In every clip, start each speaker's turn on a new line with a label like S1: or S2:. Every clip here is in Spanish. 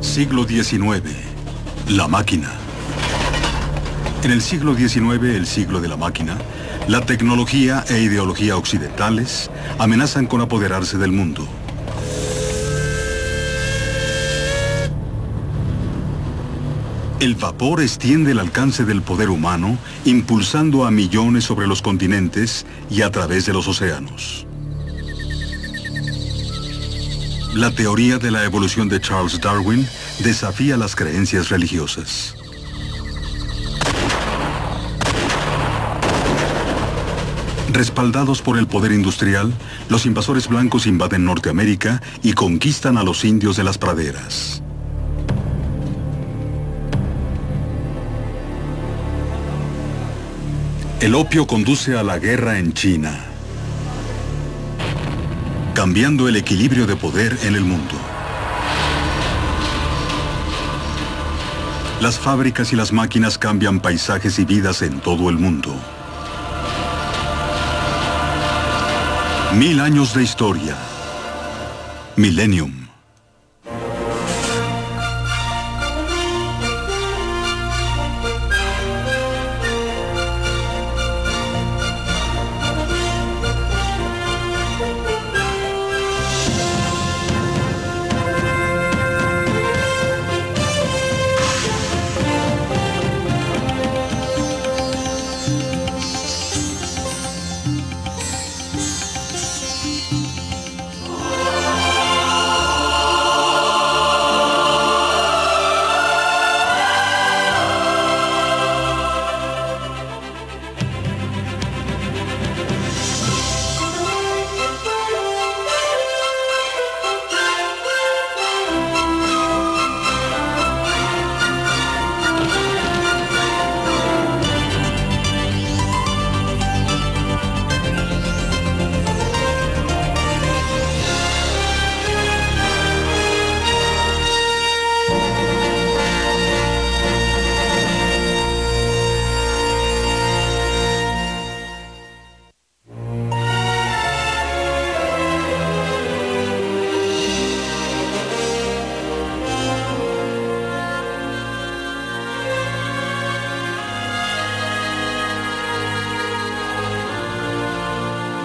S1: Siglo XIX. La máquina. En el siglo XIX, el siglo de la máquina, la tecnología e ideología occidentales amenazan con apoderarse del mundo. El vapor extiende el alcance del poder humano, impulsando a millones sobre los continentes y a través de los océanos. La teoría de la evolución de Charles Darwin desafía las creencias religiosas. Respaldados por el poder industrial, los invasores blancos invaden Norteamérica y conquistan a los indios de las praderas. El opio conduce a la guerra en China, cambiando el equilibrio de poder en el mundo. Las fábricas y las máquinas cambian paisajes y vidas en todo el mundo. 1000 años de historia. Millennium.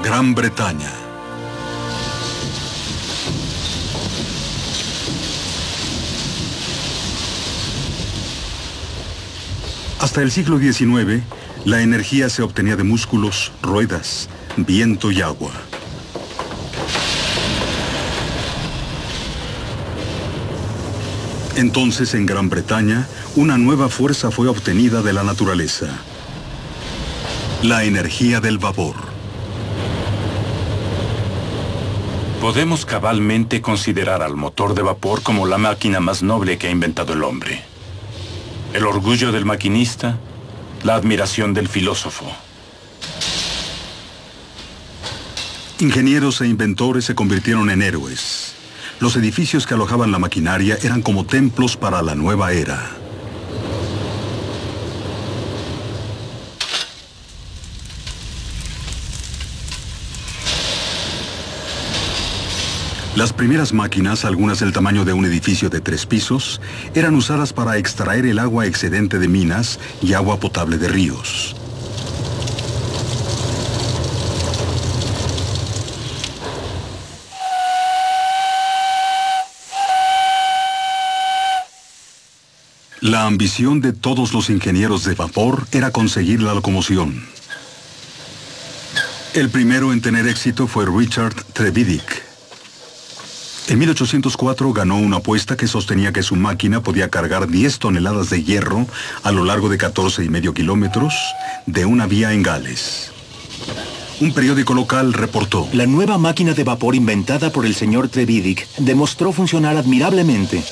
S1: Gran Bretaña. Hasta el siglo XIX, la energía se obtenía de músculos, ruedas, viento y agua. Entonces, en Gran Bretaña, una nueva fuerza fue obtenida de la naturaleza: la energía del vapor.
S2: Podemos cabalmente considerar al motor de vapor como la máquina más noble que ha inventado el hombre. El orgullo del maquinista, la admiración del filósofo.
S1: Ingenieros e inventores se convirtieron en héroes. Los edificios que alojaban la maquinaria eran como templos para la nueva era. Las primeras máquinas, algunas del tamaño de un edificio de 3 pisos, eran usadas para extraer el agua excedente de minas y agua potable de ríos. La ambición de todos los ingenieros de vapor era conseguir la locomoción. El primero en tener éxito fue Richard Trevithick. En 1804 ganó una apuesta que sostenía que su máquina podía cargar 10 toneladas de hierro a lo largo de 14,5 kilómetros de una vía en Gales. Un periódico local reportó:
S3: la nueva máquina de vapor inventada por el señor Trevithick demostró funcionar admirablemente.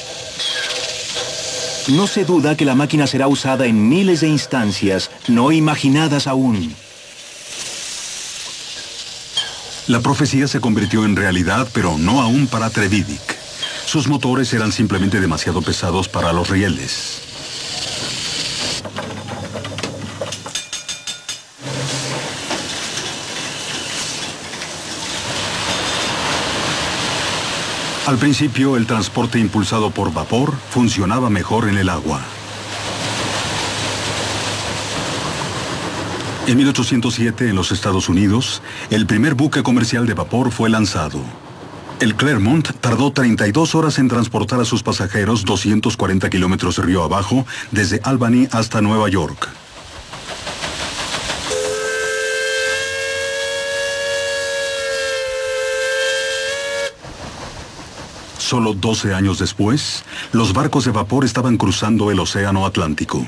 S3: No se duda que la máquina será usada en miles de instancias no imaginadas aún.
S1: La profecía se convirtió en realidad, pero no aún para Trevithick. Sus motores eran simplemente demasiado pesados para los rieles. Al principio, el transporte impulsado por vapor funcionaba mejor en el agua. En 1807, en los Estados Unidos, el primer buque comercial de vapor fue lanzado. El Clermont tardó 32 horas en transportar a sus pasajeros 240 kilómetros río abajo, desde Albany hasta Nueva York. Solo 12 años después, los barcos de vapor estaban cruzando el Océano Atlántico.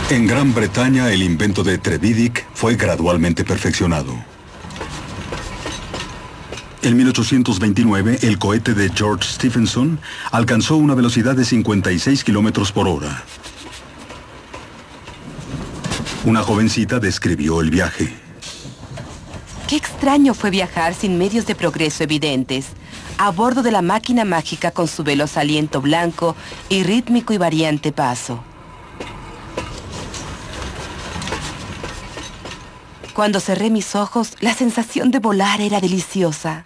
S1: En Gran Bretaña, el invento de Trevithick fue gradualmente perfeccionado. En 1829, el cohete de George Stephenson alcanzó una velocidad de 56 kilómetros por hora. Una jovencita describió el viaje.
S4: Qué extraño fue viajar sin medios de progreso evidentes, a bordo de la máquina mágica con su veloz aliento blanco y rítmico y variante paso. Cuando cerré mis ojos, la sensación de volar era deliciosa.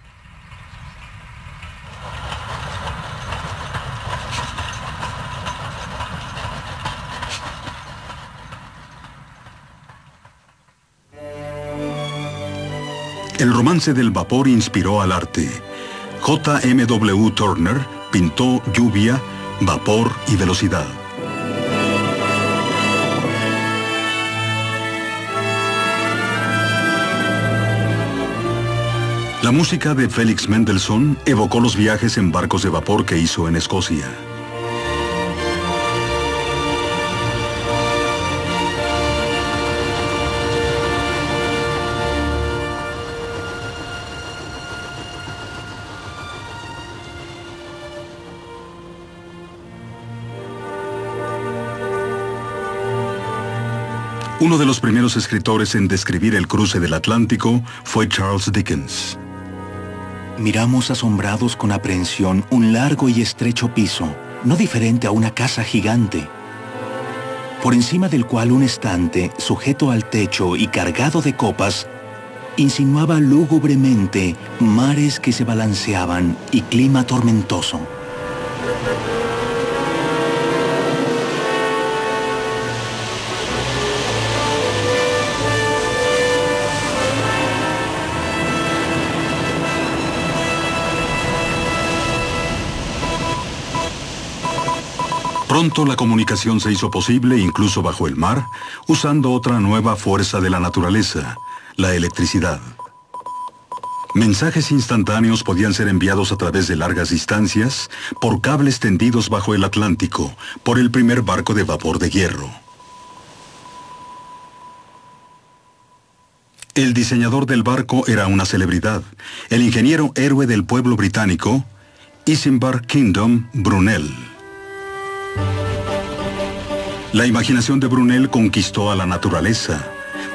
S1: El romance del vapor inspiró al arte. J.M.W. Turner pintó lluvia, vapor y velocidad. La música de Felix Mendelssohn evocó los viajes en barcos de vapor que hizo en Escocia. Uno de los primeros escritores en describir el cruce del Atlántico fue Charles Dickens.
S3: Miramos asombrados con aprehensión un largo y estrecho piso, no diferente a una casa gigante, por encima del cual un estante, sujeto al techo y cargado de copas, insinuaba lúgubremente mares que se balanceaban y clima tormentoso.
S1: Pronto la comunicación se hizo posible incluso bajo el mar, usando otra nueva fuerza de la naturaleza, la electricidad. Mensajes instantáneos podían ser enviados a través de largas distancias por cables tendidos bajo el Atlántico por el primer barco de vapor de hierro. El diseñador del barco era una celebridad, el ingeniero héroe del pueblo británico, Isambard Kingdom Brunel. La imaginación de Brunel conquistó a la naturaleza,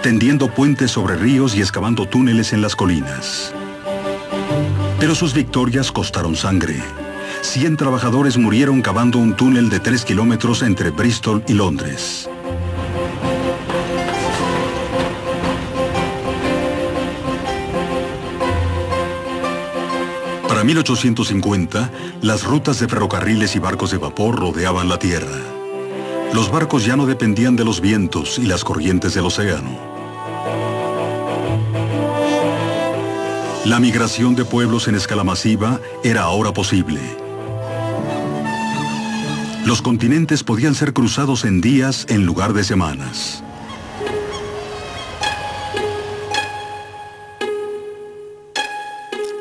S1: tendiendo puentes sobre ríos y excavando túneles en las colinas. Pero sus victorias costaron sangre. 100 trabajadores murieron cavando un túnel de 3 kilómetros entre Bristol y Londres. Para 1850, las rutas de ferrocarriles y barcos de vapor rodeaban la Tierra. Los barcos ya no dependían de los vientos y las corrientes del océano. La migración de pueblos en escala masiva era ahora posible. Los continentes podían ser cruzados en días en lugar de semanas.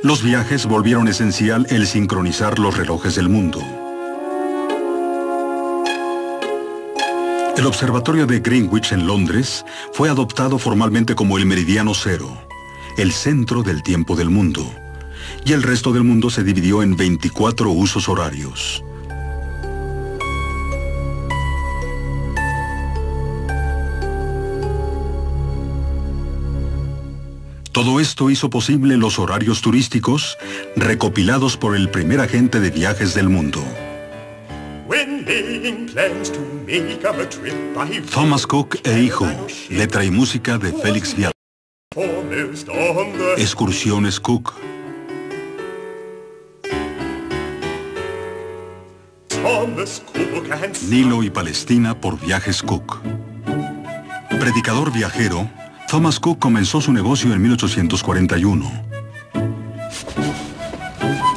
S1: Los viajes volvieron esencial el sincronizar los relojes del mundo. El observatorio de Greenwich en Londres fue adoptado formalmente como el meridiano cero, el centro del tiempo del mundo, y el resto del mundo se dividió en 24 usos horarios. Todo esto hizo posible los horarios turísticos recopilados por el primer agente de viajes del mundo. Thomas Cook e hijo, letra y música de Félix Vial. Excursiones Cook. Nilo y Palestina por Viajes Cook. Predicador viajero, Thomas Cook comenzó su negocio en 1841.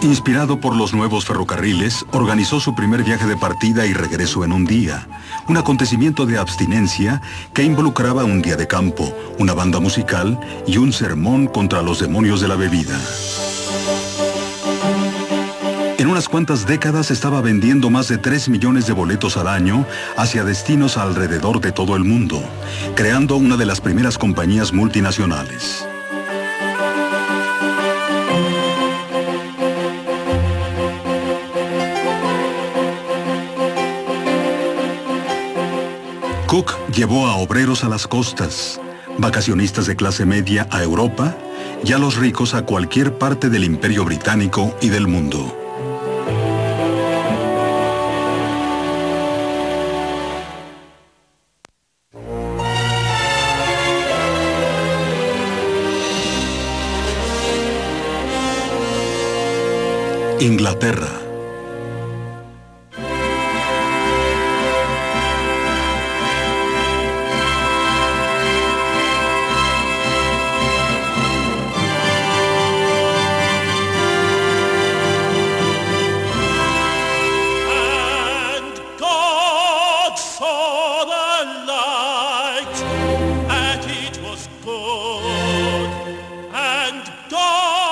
S1: Inspirado por los nuevos ferrocarriles, organizó su primer viaje de partida y regreso en un día, un acontecimiento de abstinencia que involucraba un día de campo, una banda musical y un sermón contra los demonios de la bebida. En unas cuantas décadas estaba vendiendo más de 3 millones de boletos al año hacia destinos alrededor de todo el mundo, creando una de las primeras compañías multinacionales. Cook llevó a obreros a las costas, vacacionistas de clase media a Europa y a los ricos a cualquier parte del Imperio Británico y del mundo. Inglaterra.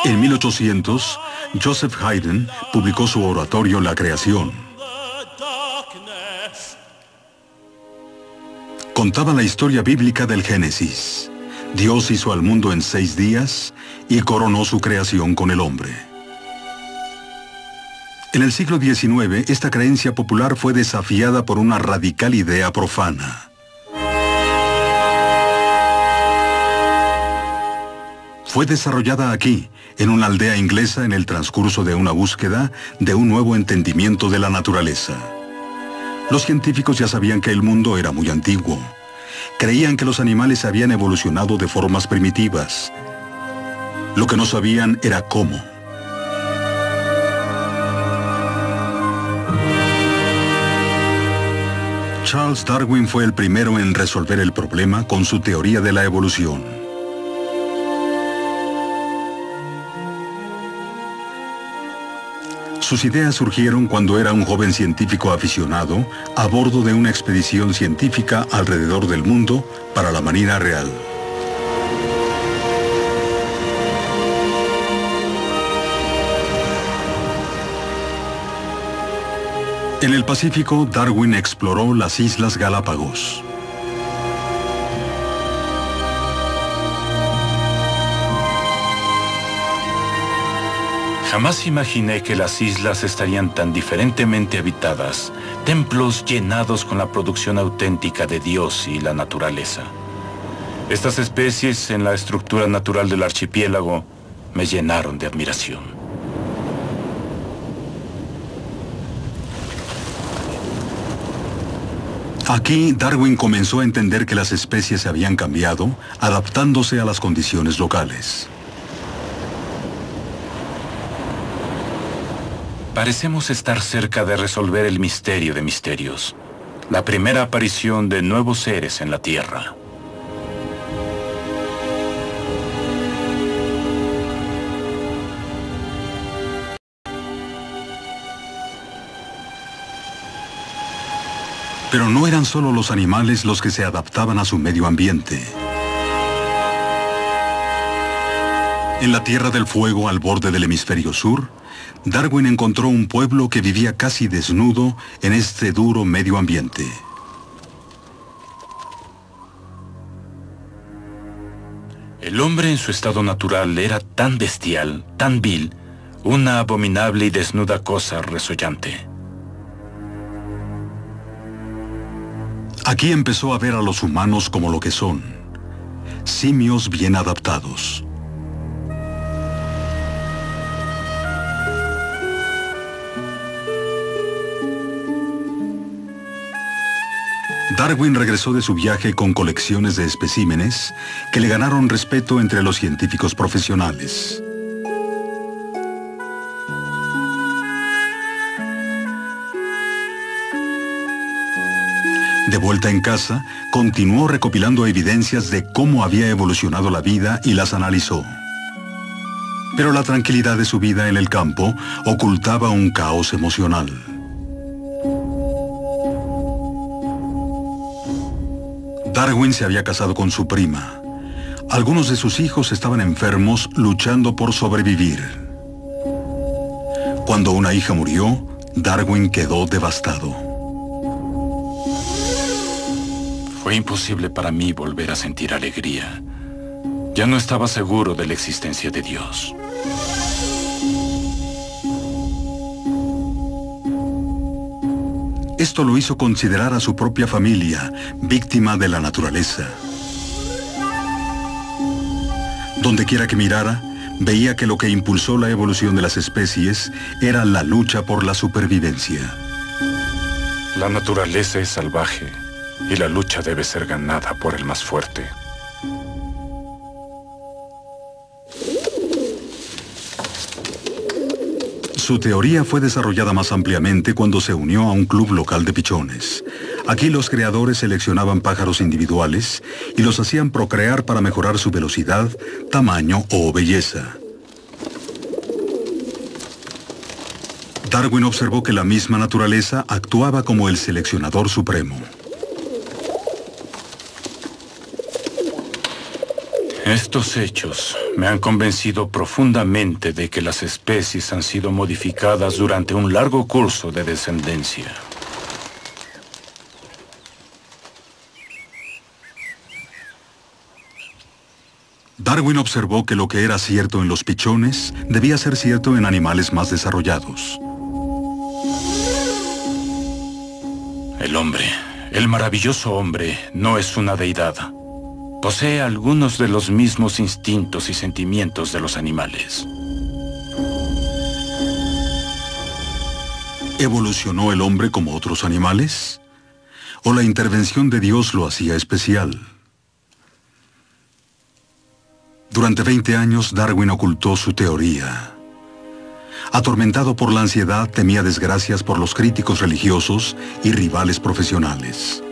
S1: En 1800, Joseph Haydn publicó su oratorio La Creación. Contaba la historia bíblica del Génesis. Dios hizo al mundo en 6 días y coronó su creación con el hombre. En el siglo XIX, esta creencia popular fue desafiada por una radical idea profana. Fue desarrollada aquí, en una aldea inglesa, en el transcurso de una búsqueda de un nuevo entendimiento de la naturaleza. Los científicos ya sabían que el mundo era muy antiguo. Creían que los animales habían evolucionado de formas primitivas. Lo que no sabían era cómo. Charles Darwin fue el primero en resolver el problema con su teoría de la evolución. Sus ideas surgieron cuando era un joven científico aficionado a bordo de una expedición científica alrededor del mundo para la Marina Real. En el Pacífico, Darwin exploró las Islas Galápagos.
S2: Jamás imaginé que las islas estarían tan diferentemente habitadas, templos llenados con la producción auténtica de Dios y la naturaleza. Estas especies en la estructura natural del archipiélago me llenaron de admiración.
S1: Aquí, Darwin comenzó a entender que las especies se habían cambiado, adaptándose a las condiciones locales.
S2: Parecemos estar cerca de resolver el misterio de misterios, la primera aparición de nuevos seres en la Tierra.
S1: Pero no eran solo los animales los que se adaptaban a su medio ambiente. En la Tierra del Fuego, al borde del hemisferio sur, Darwin encontró un pueblo que vivía casi desnudo en este duro medio ambiente.
S2: El hombre en su estado natural era tan bestial, tan vil, una abominable y desnuda cosa resollante.
S1: Aquí empezó a ver a los humanos como lo que son, simios bien adaptados. Darwin regresó de su viaje con colecciones de especímenes que le ganaron respeto entre los científicos profesionales. De vuelta en casa, continuó recopilando evidencias de cómo había evolucionado la vida y las analizó. Pero la tranquilidad de su vida en el campo ocultaba un caos emocional. Darwin se había casado con su prima. Algunos de sus hijos estaban enfermos luchando por sobrevivir. Cuando una hija murió, Darwin quedó devastado.
S2: Fue imposible para mí volver a sentir alegría. Ya no estaba seguro de la existencia de Dios.
S1: Esto lo hizo considerar a su propia familia víctima de la naturaleza. Donde quiera que mirara, veía que lo que impulsó la evolución de las especies era la lucha por la supervivencia.
S2: La naturaleza es salvaje y la lucha debe ser ganada por el más fuerte.
S1: Su teoría fue desarrollada más ampliamente cuando se unió a un club local de pichones. Aquí los creadores seleccionaban pájaros individuales y los hacían procrear para mejorar su velocidad, tamaño o belleza. Darwin observó que la misma naturaleza actuaba como el seleccionador supremo.
S2: Estos hechos me han convencido profundamente de que las especies han sido modificadas durante un largo curso de descendencia.
S1: Darwin observó que lo que era cierto en los pichones debía ser cierto en animales más desarrollados.
S2: El hombre, el maravilloso hombre, no es una deidad. Posee algunos de los mismos instintos y sentimientos de los animales.
S1: ¿Evolucionó el hombre como otros animales? ¿O la intervención de Dios lo hacía especial? Durante 20 años, Darwin ocultó su teoría. Atormentado por la ansiedad, temía desgracias por los críticos religiosos y rivales profesionales.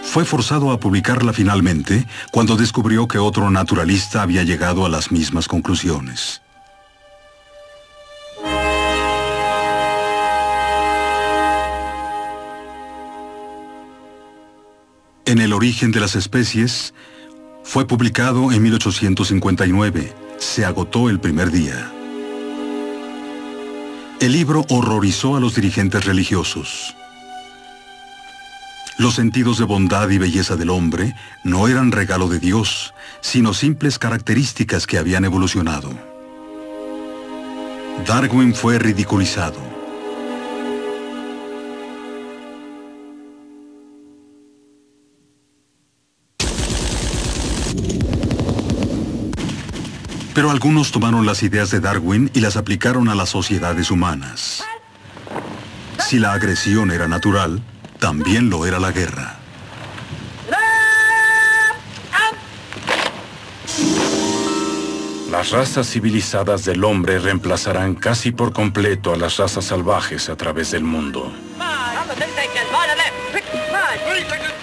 S1: Fue forzado a publicarla finalmente cuando descubrió que otro naturalista había llegado a las mismas conclusiones. En El origen de las especies, fue publicado en 1859. Se agotó el primer día. El libro horrorizó a los dirigentes religiosos. Los sentidos de bondad y belleza del hombre no eran regalo de Dios, sino simples características que habían evolucionado. Darwin fue ridiculizado. Pero algunos tomaron las ideas de Darwin y las aplicaron a las sociedades humanas. Si la agresión era natural, también lo era la guerra.
S2: Las razas civilizadas del hombre reemplazarán casi por completo a las razas salvajes a través del mundo.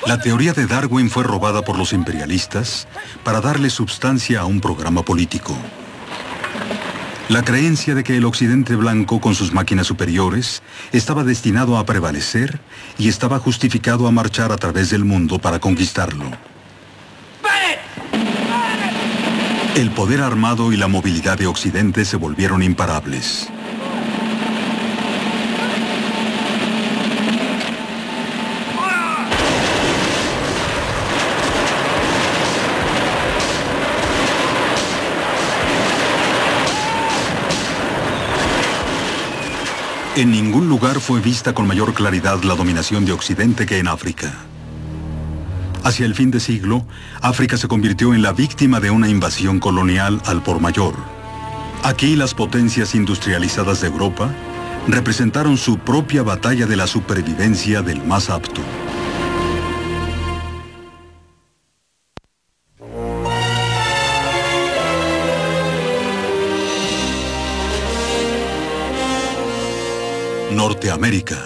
S1: La teoría de Darwin fue robada por los imperialistas para darle substancia a un programa político. La creencia de que el occidente blanco con sus máquinas superiores estaba destinado a prevalecer y estaba justificado a marchar a través del mundo para conquistarlo. El poder armado y la movilidad de Occidente se volvieron imparables. En ningún lugar fue vista con mayor claridad la dominación de Occidente que en África. Hacia el fin de siglo, África se convirtió en la víctima de una invasión colonial al por mayor. Aquí las potencias industrializadas de Europa representaron su propia batalla de la supervivencia del más apto. Norteamérica.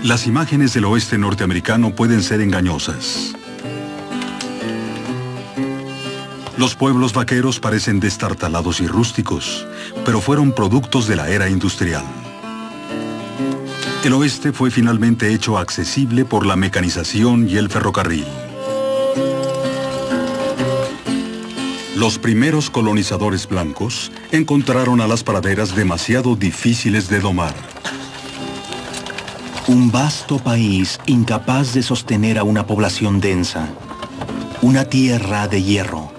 S1: Las imágenes del oeste norteamericano pueden ser engañosas. Los pueblos vaqueros parecen destartalados y rústicos, pero fueron productos de la era industrial. El oeste fue finalmente hecho accesible por la mecanización y el ferrocarril. Los primeros colonizadores blancos encontraron a las praderas demasiado difíciles de domar.
S3: Un vasto país incapaz de sostener a una población densa. Una tierra de hierro.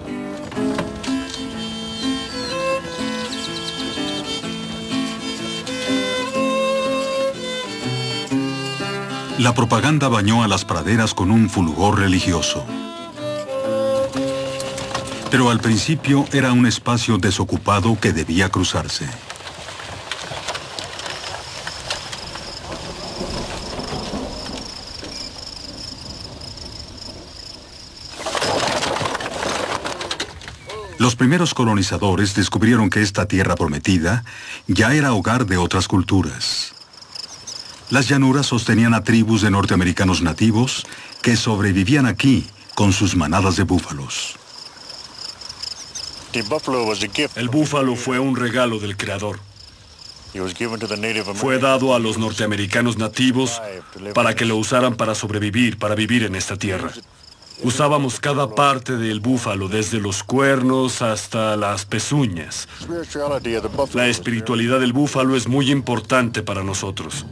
S1: La propaganda bañó a las praderas con un fulgor religioso. Pero al principio era un espacio desocupado que debía cruzarse. Los primeros colonizadores descubrieron que esta tierra prometida ya era hogar de otras culturas. Las llanuras sostenían a tribus de norteamericanos nativos que sobrevivían aquí con sus manadas de búfalos.
S5: El búfalo fue un regalo del Creador. Fue dado a los norteamericanos nativos para que lo usaran para sobrevivir, para vivir en esta tierra. Usábamos cada parte del búfalo, desde los cuernos hasta las pezuñas. La espiritualidad del búfalo es muy importante para nosotros.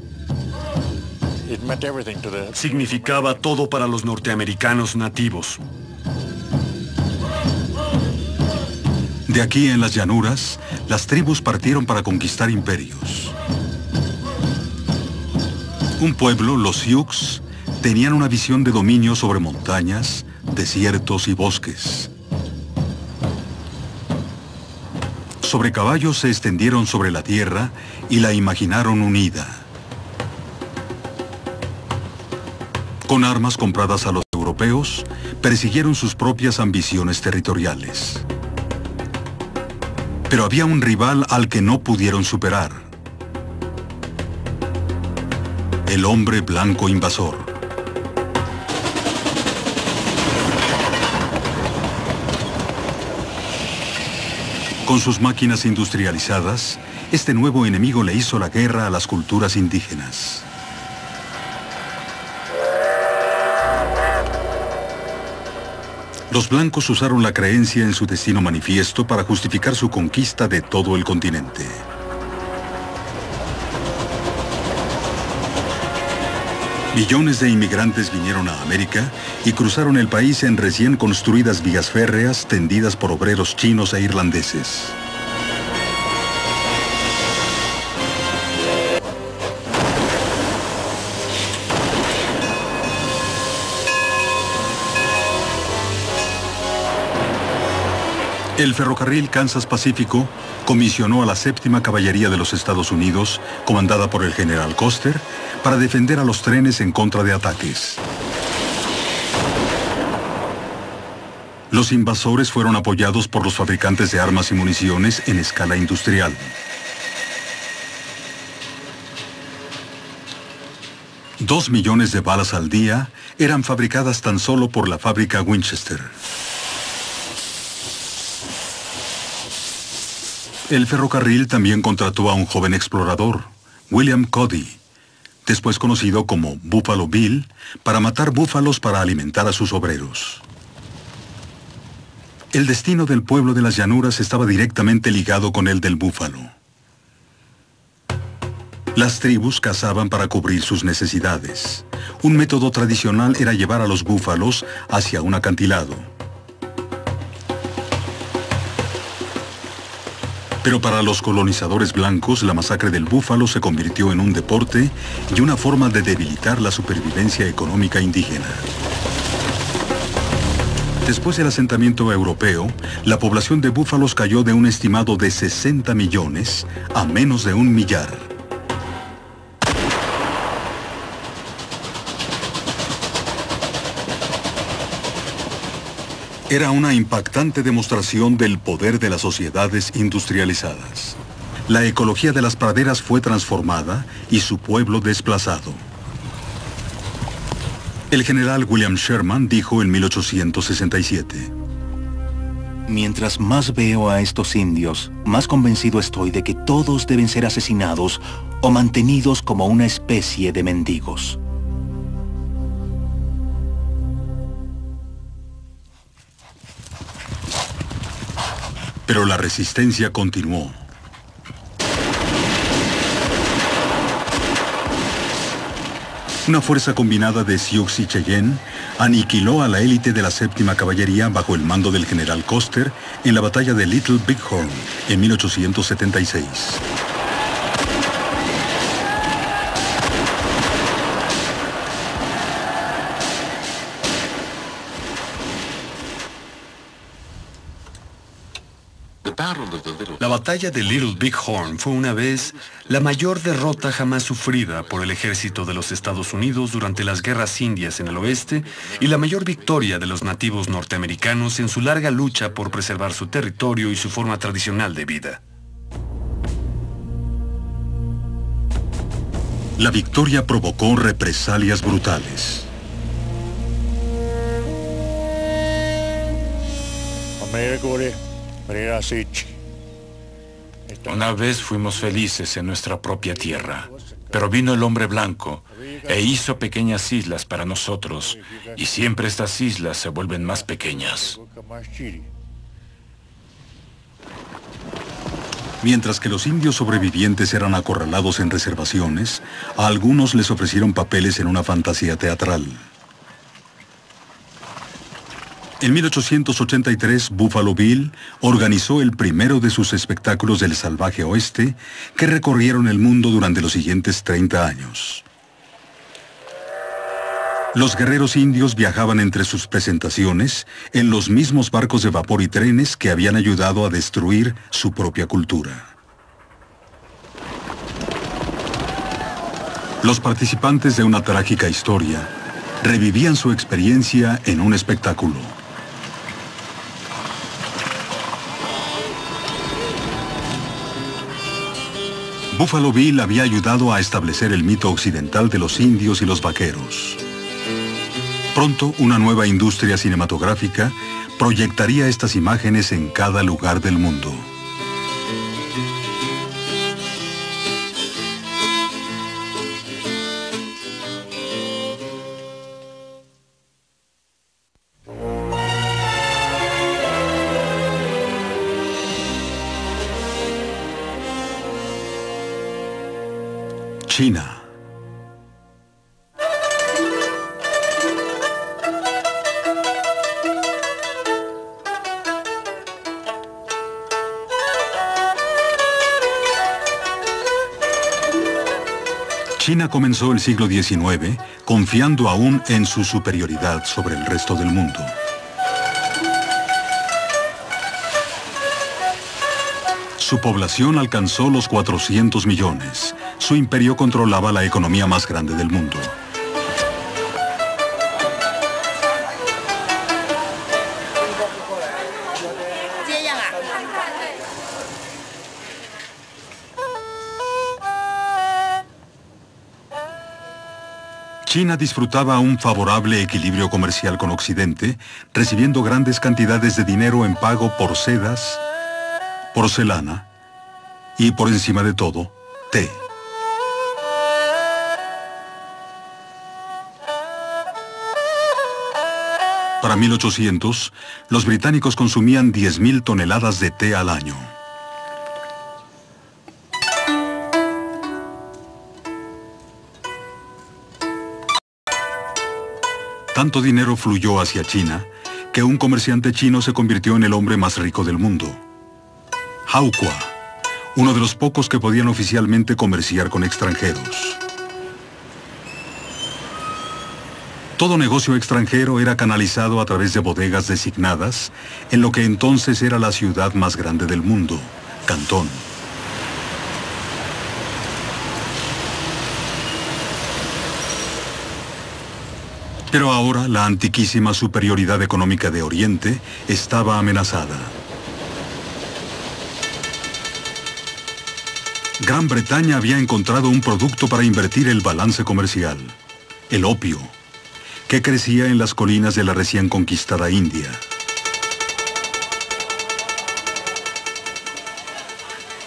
S5: Significaba todo para los norteamericanos nativos.
S1: De aquí en las llanuras, las tribus partieron para conquistar imperios. Un pueblo, los Sioux, tenían una visión de dominio sobre montañas, desiertos y bosques. Sobre caballos se extendieron sobre la tierra y la imaginaron unida. Con armas compradas a los europeos, persiguieron sus propias ambiciones territoriales. Pero había un rival al que no pudieron superar. El hombre blanco invasor. Con sus máquinas industrializadas, este nuevo enemigo le hizo la guerra a las culturas indígenas. Los blancos usaron la creencia en su destino manifiesto para justificar su conquista de todo el continente. Millones de inmigrantes vinieron a América y cruzaron el país en recién construidas vías férreas tendidas por obreros chinos e irlandeses. El ferrocarril Kansas Pacífico comisionó a la 7ª Caballería de los Estados Unidos, comandada por el general Custer, para defender a los trenes en contra de ataques. Los invasores fueron apoyados por los fabricantes de armas y municiones en escala industrial. $2 millones de balas al día eran fabricadas tan solo por la fábrica Winchester. El ferrocarril también contrató a un joven explorador, William Cody, después conocido como Buffalo Bill, para matar búfalos para alimentar a sus obreros. El destino del pueblo de las llanuras estaba directamente ligado con el del búfalo. Las tribus cazaban para cubrir sus necesidades. Un método tradicional era llevar a los búfalos hacia un acantilado. Pero para los colonizadores blancos, la masacre del búfalo se convirtió en un deporte y una forma de debilitar la supervivencia económica indígena. Después del asentamiento europeo, la población de búfalos cayó de un estimado de 60 millones a menos de 1 millar. Era una impactante demostración del poder de las sociedades industrializadas. La ecología de las praderas fue transformada y su pueblo desplazado. El general William Sherman dijo en 1867:
S3: Mientras más veo a estos indios, más convencido estoy de que todos deben ser asesinados o mantenidos como una especie de mendigos.
S1: Pero la resistencia continuó. Una fuerza combinada de Sioux y Cheyenne aniquiló a la élite de la 7ª Caballería bajo el mando del general Custer en la batalla de Little Bighorn en 1876.
S5: La batalla de Little Bighorn fue una vez la mayor derrota jamás sufrida por el ejército de los Estados Unidos durante las guerras indias en el oeste y la mayor victoria de los nativos norteamericanos en su larga lucha por preservar su territorio y su forma tradicional de vida.
S1: La victoria provocó represalias brutales.
S2: Una vez fuimos felices en nuestra propia tierra, pero vino el hombre blanco e hizo pequeñas islas para nosotros, y siempre estas islas se vuelven más pequeñas.
S1: Mientras que los indios sobrevivientes eran acorralados en reservaciones, a algunos les ofrecieron papeles en una fantasía teatral. En 1883, Buffalo Bill organizó el primero de sus espectáculos del salvaje oeste, que recorrieron el mundo durante los siguientes 30 años. Los guerreros indios viajaban entre sus presentaciones en los mismos barcos de vapor y trenes que habían ayudado a destruir su propia cultura. Los participantes de una trágica historia revivían su experiencia en un espectáculo. Buffalo Bill había ayudado a establecer el mito occidental de los indios y los vaqueros. Pronto, una nueva industria cinematográfica proyectaría estas imágenes en cada lugar del mundo. China. China comenzó el siglo XIX confiando aún en su superioridad sobre el resto del mundo. Su población alcanzó los 400 millones. Su imperio controlaba la economía más grande del mundo. China disfrutaba un favorable equilibrio comercial con Occidente, recibiendo grandes cantidades de dinero en pago por sedas, porcelana y, por encima de todo, té. Para 1800, los británicos consumían 10.000 toneladas de té al año. Tanto dinero fluyó hacia China que un comerciante chino se convirtió en el hombre más rico del mundo. Hao Qua, uno de los pocos que podían oficialmente comerciar con extranjeros. Todo negocio extranjero era canalizado a través de bodegas designadas en lo que entonces era la ciudad más grande del mundo, Cantón. Pero ahora la antiquísima superioridad económica de Oriente estaba amenazada. Gran Bretaña había encontrado un producto para invertir el balance comercial, el opio, que crecía en las colinas de la recién conquistada India.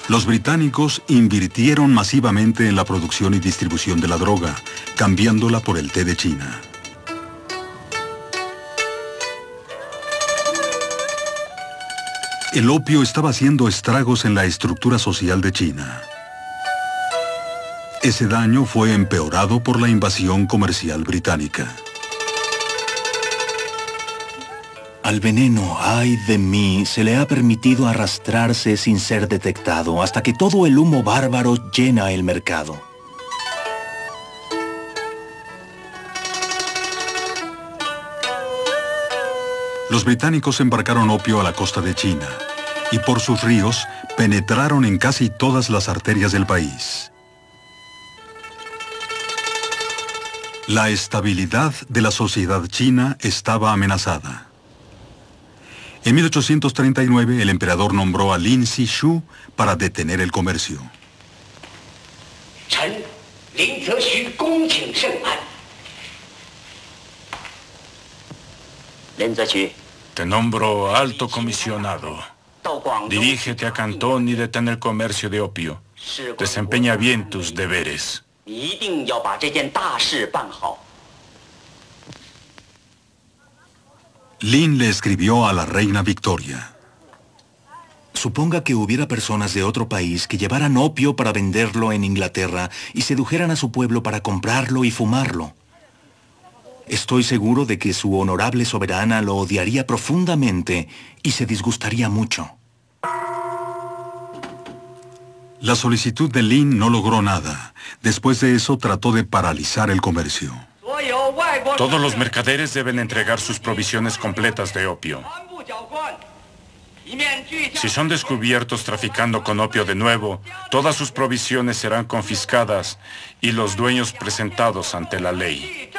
S1: Los británicos invirtieron masivamente en la producción y distribución de la droga, cambiándola por el té de China. El opio estaba haciendo estragos en la estructura social de China. Ese daño fue empeorado por la invasión comercial británica.
S3: Al veneno, ay de mí, se le ha permitido arrastrarse sin ser detectado hasta que todo el humo bárbaro llena el mercado.
S1: Los británicos embarcaron opio a la costa de China y por sus ríos penetraron en casi todas las arterias del país. La estabilidad de la sociedad china estaba amenazada. En 1839, el emperador nombró a Lin Zexu para detener el comercio.
S2: Te nombro alto comisionado. Dirígete a Cantón y detén el comercio de opio. Desempeña bien tus deberes.
S1: Lin le escribió a la reina Victoria.
S3: Suponga que hubiera personas de otro país que llevaran opio para venderlo en Inglaterra y sedujeran a su pueblo para comprarlo y fumarlo. Estoy seguro de que su honorable soberana lo odiaría profundamente y se disgustaría mucho.
S1: La solicitud de Lin no logró nada. Después de eso trató de paralizar el comercio.
S2: Todos los mercaderes deben entregar sus provisiones completas de opio. Si son descubiertos traficando con opio de nuevo, todas sus provisiones serán confiscadas y los dueños presentados ante la ley.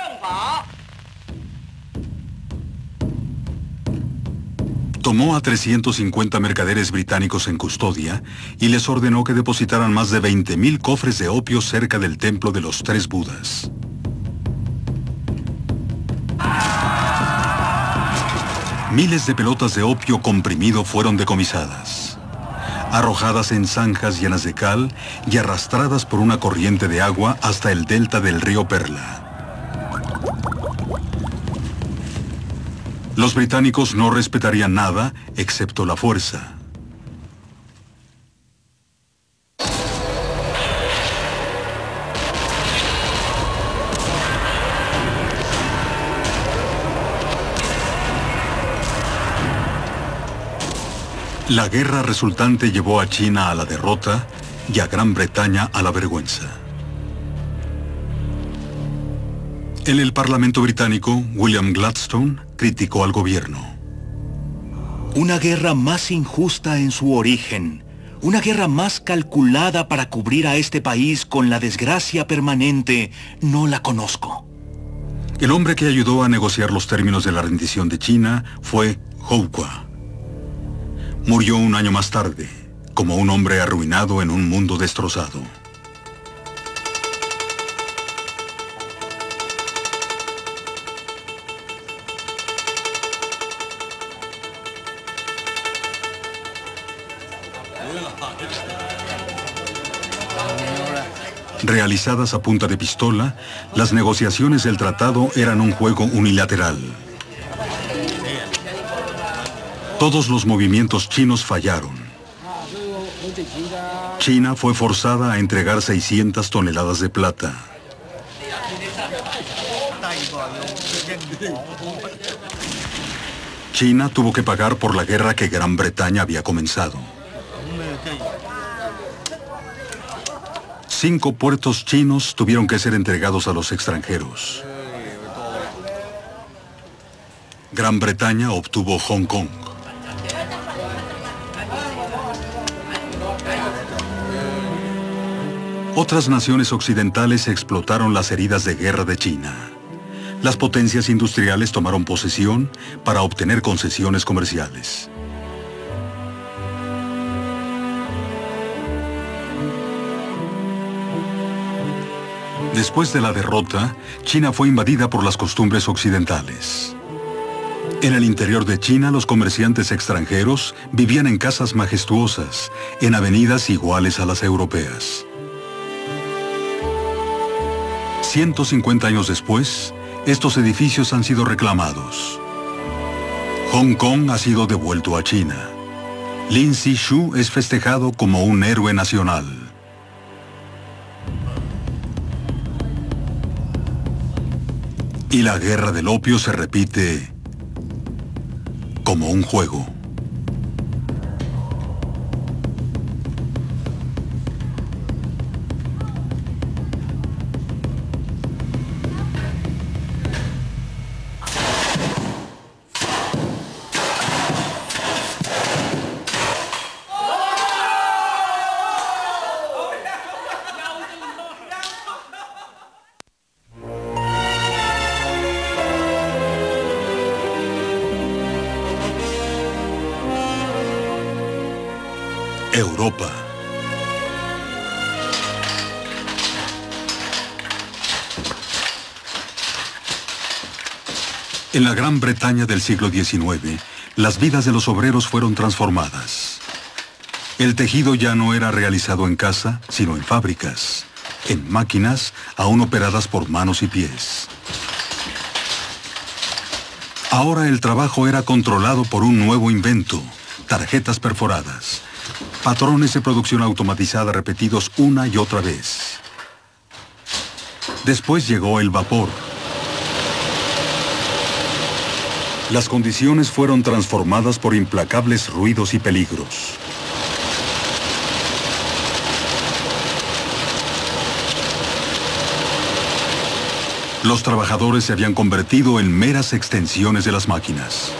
S1: Tomó a 350 mercaderes británicos en custodia y les ordenó que depositaran más de 20.000 cofres de opio cerca del templo de los tres Budas. Miles de pelotas de opio comprimido fueron decomisadas, arrojadas en zanjas llenas de cal y arrastradas por una corriente de agua hasta el delta del río Perla. Los británicos no respetarían nada excepto la fuerza. La guerra resultante llevó a China a la derrota y a Gran Bretaña a la vergüenza. En el Parlamento británico, William Gladstone criticó al gobierno.
S3: Una guerra más injusta en su origen, una guerra más calculada para cubrir a este país con la desgracia permanente, no la conozco.
S1: El hombre que ayudó a negociar los términos de la rendición de China fue Hou Qua. Murió un año más tarde, como un hombre arruinado en un mundo destrozado. Realizadas a punta de pistola, las negociaciones del tratado eran un juego unilateral. Todos los movimientos chinos fallaron. China fue forzada a entregar 600 toneladas de plata. China tuvo que pagar por la guerra que Gran Bretaña había comenzado. 5 puertos chinos tuvieron que ser entregados a los extranjeros. Gran Bretaña obtuvo Hong Kong. Otras naciones occidentales explotaron las heridas de guerra de China. Las potencias industriales tomaron posesión para obtener concesiones comerciales. Después de la derrota, China fue invadida por las costumbres occidentales. En el interior de China, los comerciantes extranjeros vivían en casas majestuosas, en avenidas iguales a las europeas. 150 años después, estos edificios han sido reclamados. Hong Kong ha sido devuelto a China. Lin Zexu es festejado como un héroe nacional. Y la guerra del opio se repite como un juego. Europa. En la Gran Bretaña del siglo XIX, las vidas de los obreros fueron transformadas. El tejido ya no era realizado en casa, sino en fábricas, en máquinas aún operadas por manos y pies. Ahora el trabajo era controlado por un nuevo invento: tarjetas perforadas. Patrones de producción automatizada repetidos una y otra vez. Después llegó el vapor. Las condiciones fueron transformadas por implacables ruidos y peligros. Los trabajadores se habían convertido en meras extensiones de las máquinas.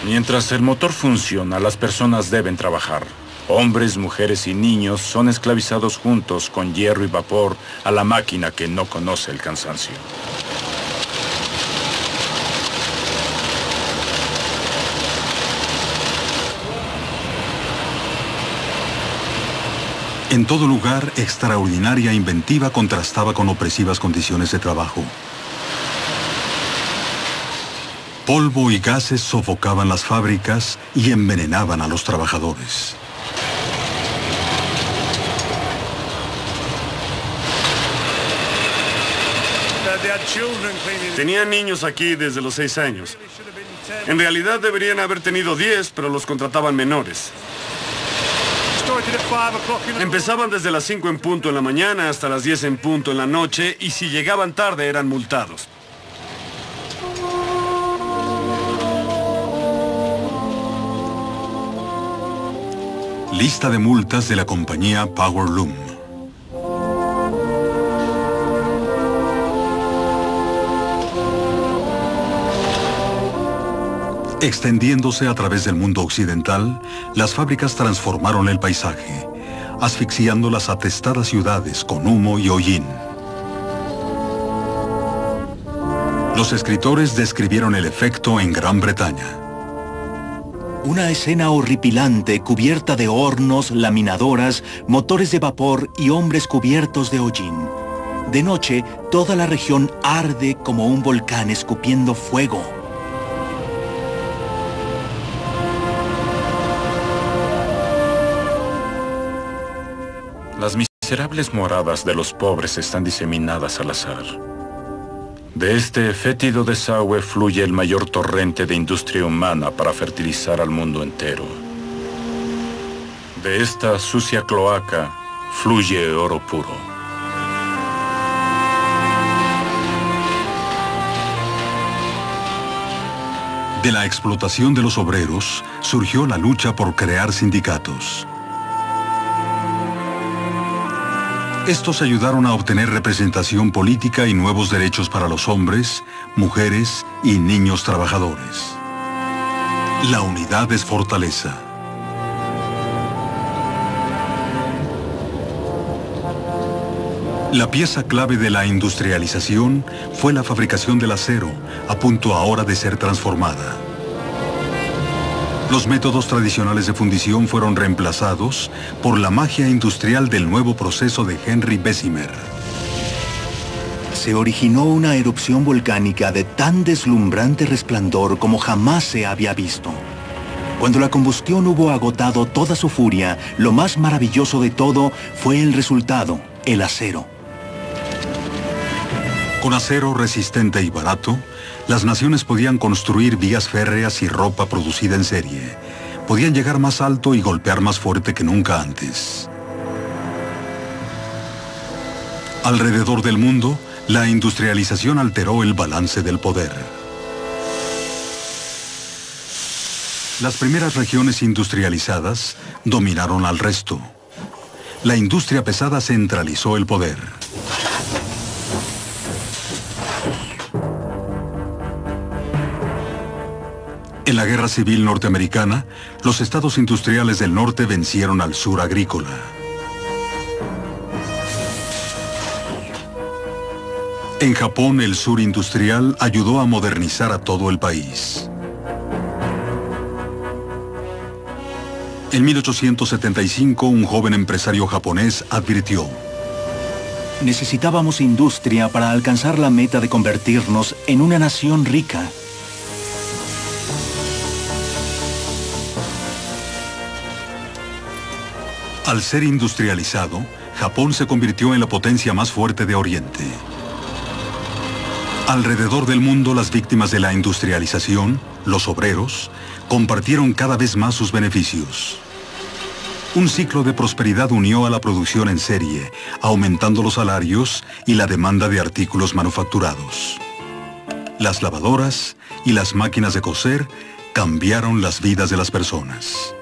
S2: Mientras el motor funciona, las personas deben trabajar. Hombres, mujeres y niños son esclavizados juntos con hierro y vapor a la máquina que no conoce el cansancio.
S1: En todo lugar, extraordinaria inventiva contrastaba con opresivas condiciones de trabajo. Polvo y gases sofocaban las fábricas y envenenaban a los trabajadores.
S5: Tenían niños aquí desde los 6 años. En realidad deberían haber tenido 10, pero los contrataban menores. Empezaban desde las 5 en punto en la mañana hasta las 10 en punto en la noche, y si llegaban tarde eran multados.
S1: Lista de multas de la compañía Power Loom. Extendiéndose a través del mundo occidental, las fábricas transformaron el paisaje, asfixiando las atestadas ciudades con humo y hollín. Los escritores describieron el efecto en Gran Bretaña.
S3: Una escena horripilante cubierta de hornos, laminadoras, motores de vapor y hombres cubiertos de hollín. De noche, toda la región arde como un volcán escupiendo fuego.
S2: Las miserables moradas de los pobres están diseminadas al azar. De este fétido desagüe fluye el mayor torrente de industria humana para fertilizar al mundo entero. De esta sucia cloaca fluye oro puro.
S1: De la explotación de los obreros surgió la lucha por crear sindicatos. Estos ayudaron a obtener representación política y nuevos derechos para los hombres, mujeres y niños trabajadores. La unidad es fortaleza. La pieza clave de la industrialización fue la fabricación del acero, a punto ahora de ser transformada. Los métodos tradicionales de fundición fueron reemplazados por la magia industrial del nuevo proceso de Henry Bessemer.
S3: Se originó una erupción volcánica de tan deslumbrante resplandor como jamás se había visto. Cuando la combustión hubo agotado toda su furia, lo más maravilloso de todo fue el resultado, el acero.
S1: Con acero resistente y barato, las naciones podían construir vías férreas y ropa producida en serie. Podían llegar más alto y golpear más fuerte que nunca antes. Alrededor del mundo, la industrialización alteró el balance del poder. Las primeras regiones industrializadas dominaron al resto. La industria pesada centralizó el poder. En la Guerra Civil Norteamericana, los estados industriales del norte vencieron al sur agrícola. En Japón, el sur industrial ayudó a modernizar a todo el país. En 1875, un joven empresario japonés advirtió:
S3: necesitábamos industria para alcanzar la meta de convertirnos en una nación rica.
S1: Al ser industrializado, Japón se convirtió en la potencia más fuerte de Oriente. Alrededor del mundo, las víctimas de la industrialización, los obreros, compartieron cada vez más sus beneficios. Un ciclo de prosperidad unió a la producción en serie, aumentando los salarios y la demanda de artículos manufacturados. Las lavadoras y las máquinas de coser cambiaron las vidas de las personas.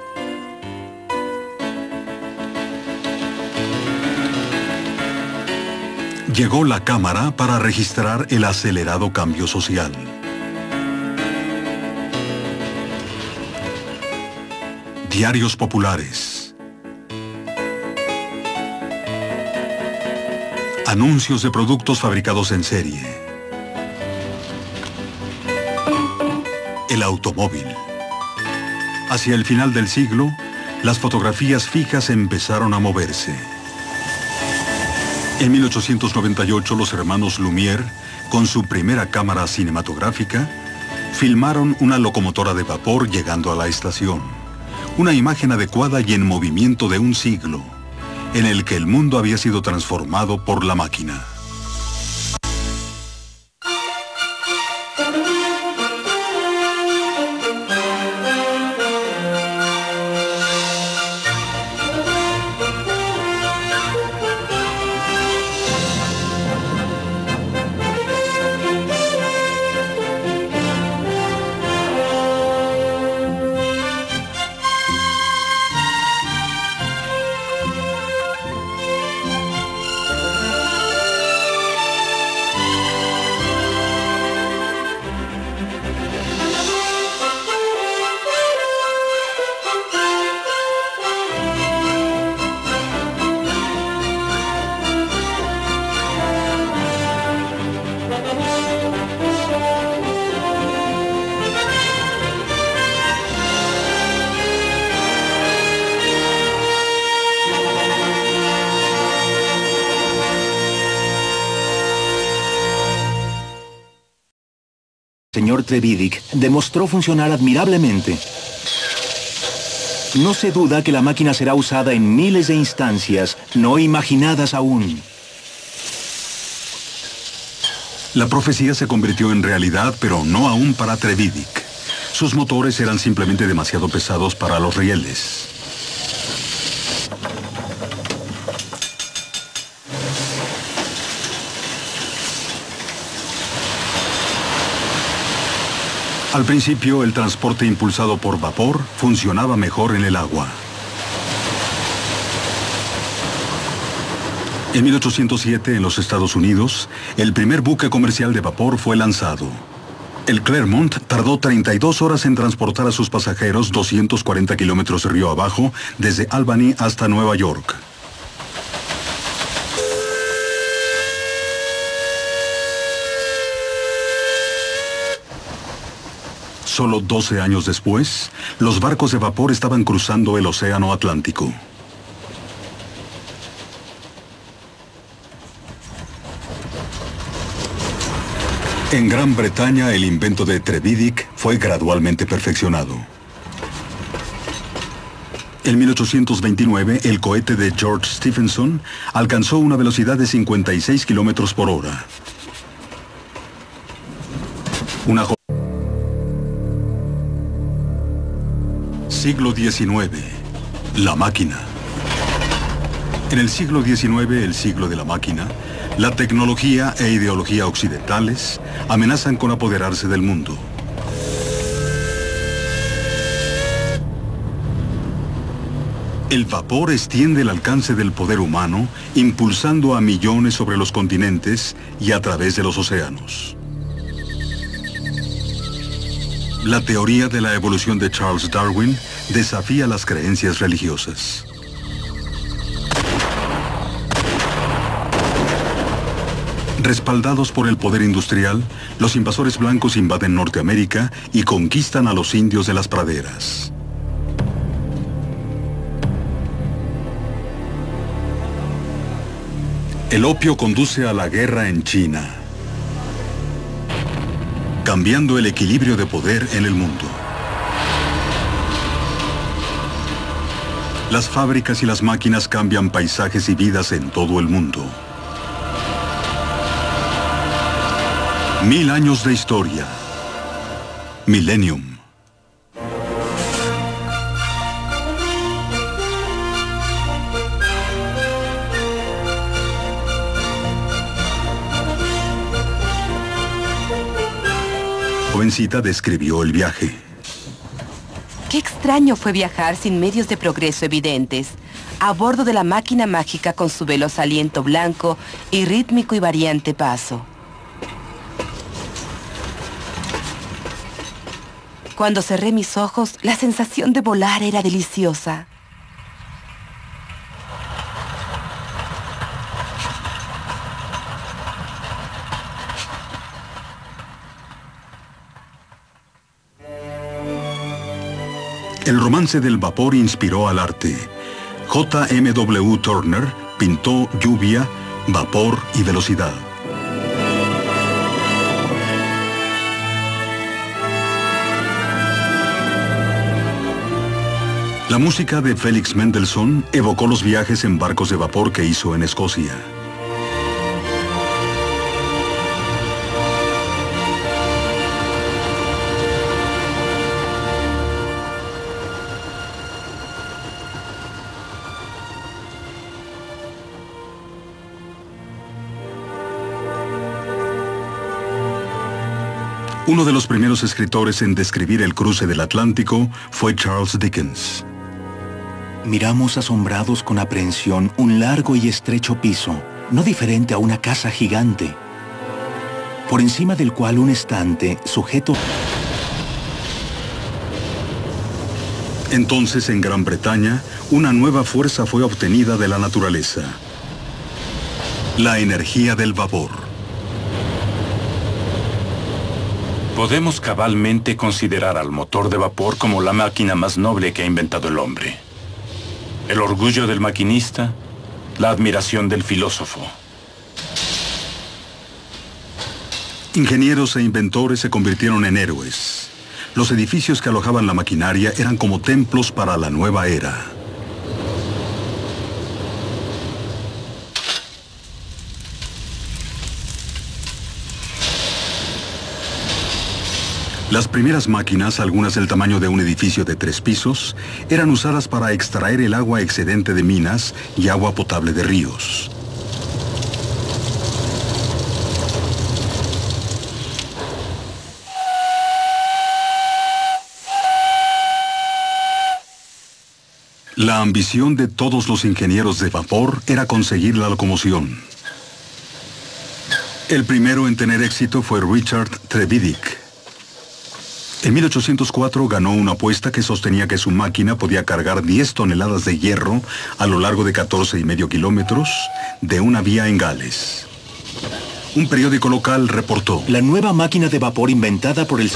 S1: Llegó la Cámara para registrar el acelerado cambio social. Diarios populares. Anuncios de productos fabricados en serie. El automóvil. Hacia el final del siglo, las fotografías fijas empezaron a moverse. En 1898, los hermanos Lumière, con su primera cámara cinematográfica, filmaron una locomotora de vapor llegando a la estación. Una imagen adecuada y en movimiento de un siglo, en el que el mundo había sido transformado por la máquina.
S3: Señor Trevithick demostró funcionar admirablemente. No se duda que la máquina será usada en miles de instancias no imaginadas aún.
S1: La profecía se convirtió en realidad, pero no aún para Trevithick. Sus motores eran simplemente demasiado pesados para los rieles. Al principio, el transporte impulsado por vapor funcionaba mejor en el agua. En 1807, en los Estados Unidos, el primer buque comercial de vapor fue lanzado. El Clermont tardó 32 horas en transportar a sus pasajeros 240 kilómetros río abajo, desde Albany hasta Nueva York. Solo 12 años después, los barcos de vapor estaban cruzando el Océano Atlántico. En Gran Bretaña, el invento de Trevithick fue gradualmente perfeccionado. En 1829, el cohete de George Stephenson alcanzó una velocidad de 56 kilómetros por hora. Siglo XIX. La máquina. En el siglo XIX, el siglo de la máquina, la tecnología e ideología occidentales amenazan con apoderarse del mundo. El vapor extiende el alcance del poder humano, impulsando a millones sobre los continentes y a través de los océanos. La teoría de la evolución de Charles Darwin desafía las creencias religiosas. Respaldados por el poder industrial, los invasores blancos invaden Norteamérica y conquistan a los indios de las praderas. El opio conduce a la guerra en China, cambiando el equilibrio de poder en el mundo. Las fábricas y las máquinas cambian paisajes y vidas en todo el mundo. 1000 años de historia. Millennium. La jovencita describió el viaje.
S4: Qué extraño fue viajar sin medios de progreso evidentes, a bordo de la máquina mágica con su veloz aliento blanco y rítmico y variante paso. Cuando cerré mis ojos, la sensación de volar era deliciosa.
S1: El romance del vapor inspiró al arte. J.M.W. Turner pintó lluvia, vapor y velocidad. La música de Felix Mendelssohn evocó los viajes en barcos de vapor que hizo en Escocia. Uno de los primeros escritores en describir el cruce del Atlántico fue Charles Dickens.
S3: Miramos asombrados con aprehensión un largo y estrecho piso, no diferente a una casa gigante, por encima del cual un estante sujeto...
S1: Entonces, en Gran Bretaña, una nueva fuerza fue obtenida de la naturaleza. La energía del vapor.
S2: Podemos cabalmente considerar al motor de vapor como la máquina más noble que ha inventado el hombre. El orgullo del maquinista, la admiración del filósofo.
S1: Ingenieros e inventores se convirtieron en héroes. Los edificios que alojaban la maquinaria eran como templos para la nueva era. Las primeras máquinas, algunas del tamaño de un edificio de 3 pisos, eran usadas para extraer el agua excedente de minas y agua potable de ríos. La ambición de todos los ingenieros de vapor era conseguir la locomoción. El primero en tener éxito fue Richard Trevithick. En 1804 ganó una apuesta que sostenía que su máquina podía cargar 10 toneladas de hierro a lo largo de 14,5 kilómetros de una vía en Gales. Un periódico local reportó:
S3: la nueva máquina de vapor inventada por el...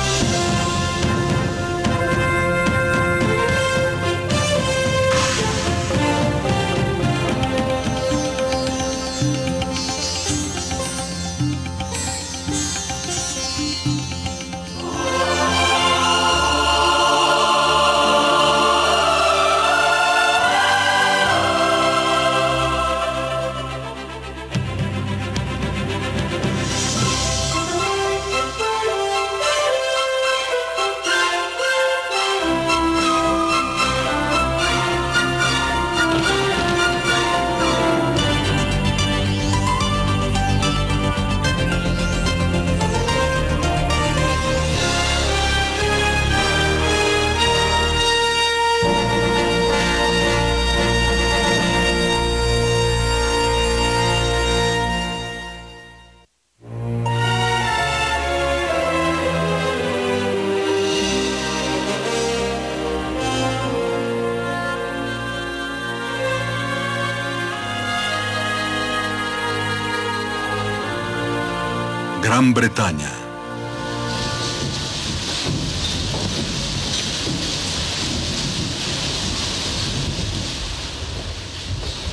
S1: Gran Bretaña.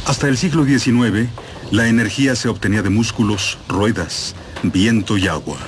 S1: Hasta el siglo XIX, la energía se obtenía de músculos, ruedas, viento y agua.